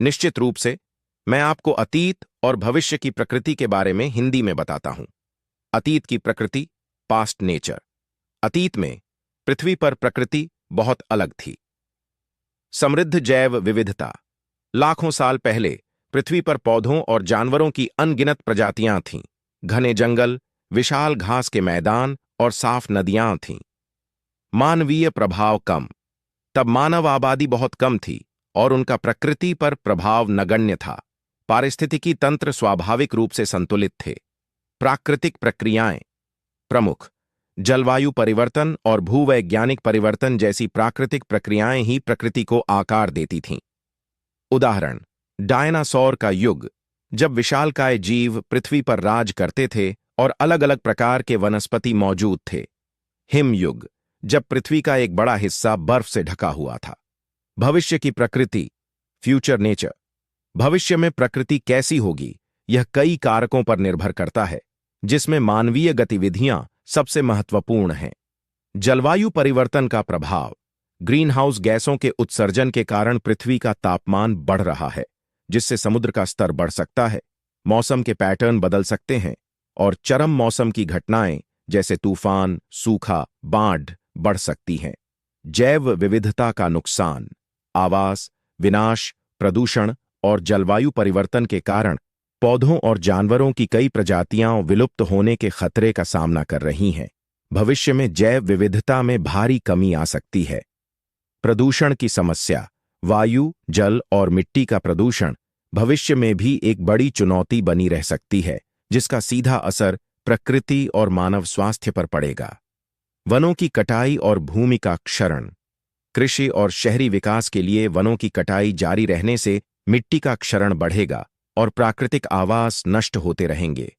निश्चित रूप से, मैं आपको अतीत और भविष्य की प्रकृति के बारे में हिंदी में बताता हूं। अतीत की प्रकृति, पास्ट नेचर। अतीत में पृथ्वी पर प्रकृति बहुत अलग थी। समृद्ध जैव विविधता। लाखों साल पहले पृथ्वी पर पौधों और जानवरों की अनगिनत प्रजातियां थीं। घने जंगल, विशाल घास के मैदान और साफ नदियां थीं। मानवीय प्रभाव कम। तब मानव आबादी बहुत कम थी और उनका प्रकृति पर प्रभाव नगण्य था। पारिस्थितिकी तंत्र स्वाभाविक रूप से संतुलित थे। प्राकृतिक प्रक्रियाएं प्रमुख। जलवायु परिवर्तन और भूवैज्ञानिक परिवर्तन जैसी प्राकृतिक प्रक्रियाएं ही प्रकृति को आकार देती थीं। उदाहरण, डायनासोर का युग, जब विशालकाय जीव पृथ्वी पर राज करते थे और अलग अलग प्रकार के वनस्पति मौजूद थे। हिम युग, जब पृथ्वी का एक बड़ा हिस्सा बर्फ से ढका हुआ था। भविष्य की प्रकृति, फ्यूचर नेचर। भविष्य में प्रकृति कैसी होगी, यह कई कारकों पर निर्भर करता है, जिसमें मानवीय गतिविधियां सबसे महत्वपूर्ण हैं। जलवायु परिवर्तन का प्रभाव। ग्रीन हाउस गैसों के उत्सर्जन के कारण पृथ्वी का तापमान बढ़ रहा है, जिससे समुद्र का स्तर बढ़ सकता है। मौसम के पैटर्न बदल सकते हैं और चरम मौसम की घटनाएं जैसे तूफान, सूखा, बाढ़ बढ़ सकती हैं। जैव विविधता का नुकसान। आवास, विनाश, प्रदूषण और जलवायु परिवर्तन के कारण पौधों और जानवरों की कई प्रजातियां विलुप्त होने के खतरे का सामना कर रही हैं। भविष्य में जैव विविधता में भारी कमी आ सकती है। प्रदूषण की समस्या। वायु, जल और मिट्टी का प्रदूषण भविष्य में भी एक बड़ी चुनौती बनी रह सकती है, जिसका सीधा असर प्रकृति और मानव स्वास्थ्य पर पड़ेगा। वनों की कटाई और भूमि का क्षरण। कृषि और शहरी विकास के लिए वनों की कटाई जारी रहने से मिट्टी का क्षरण बढ़ेगा और प्राकृतिक आवास नष्ट होते रहेंगे।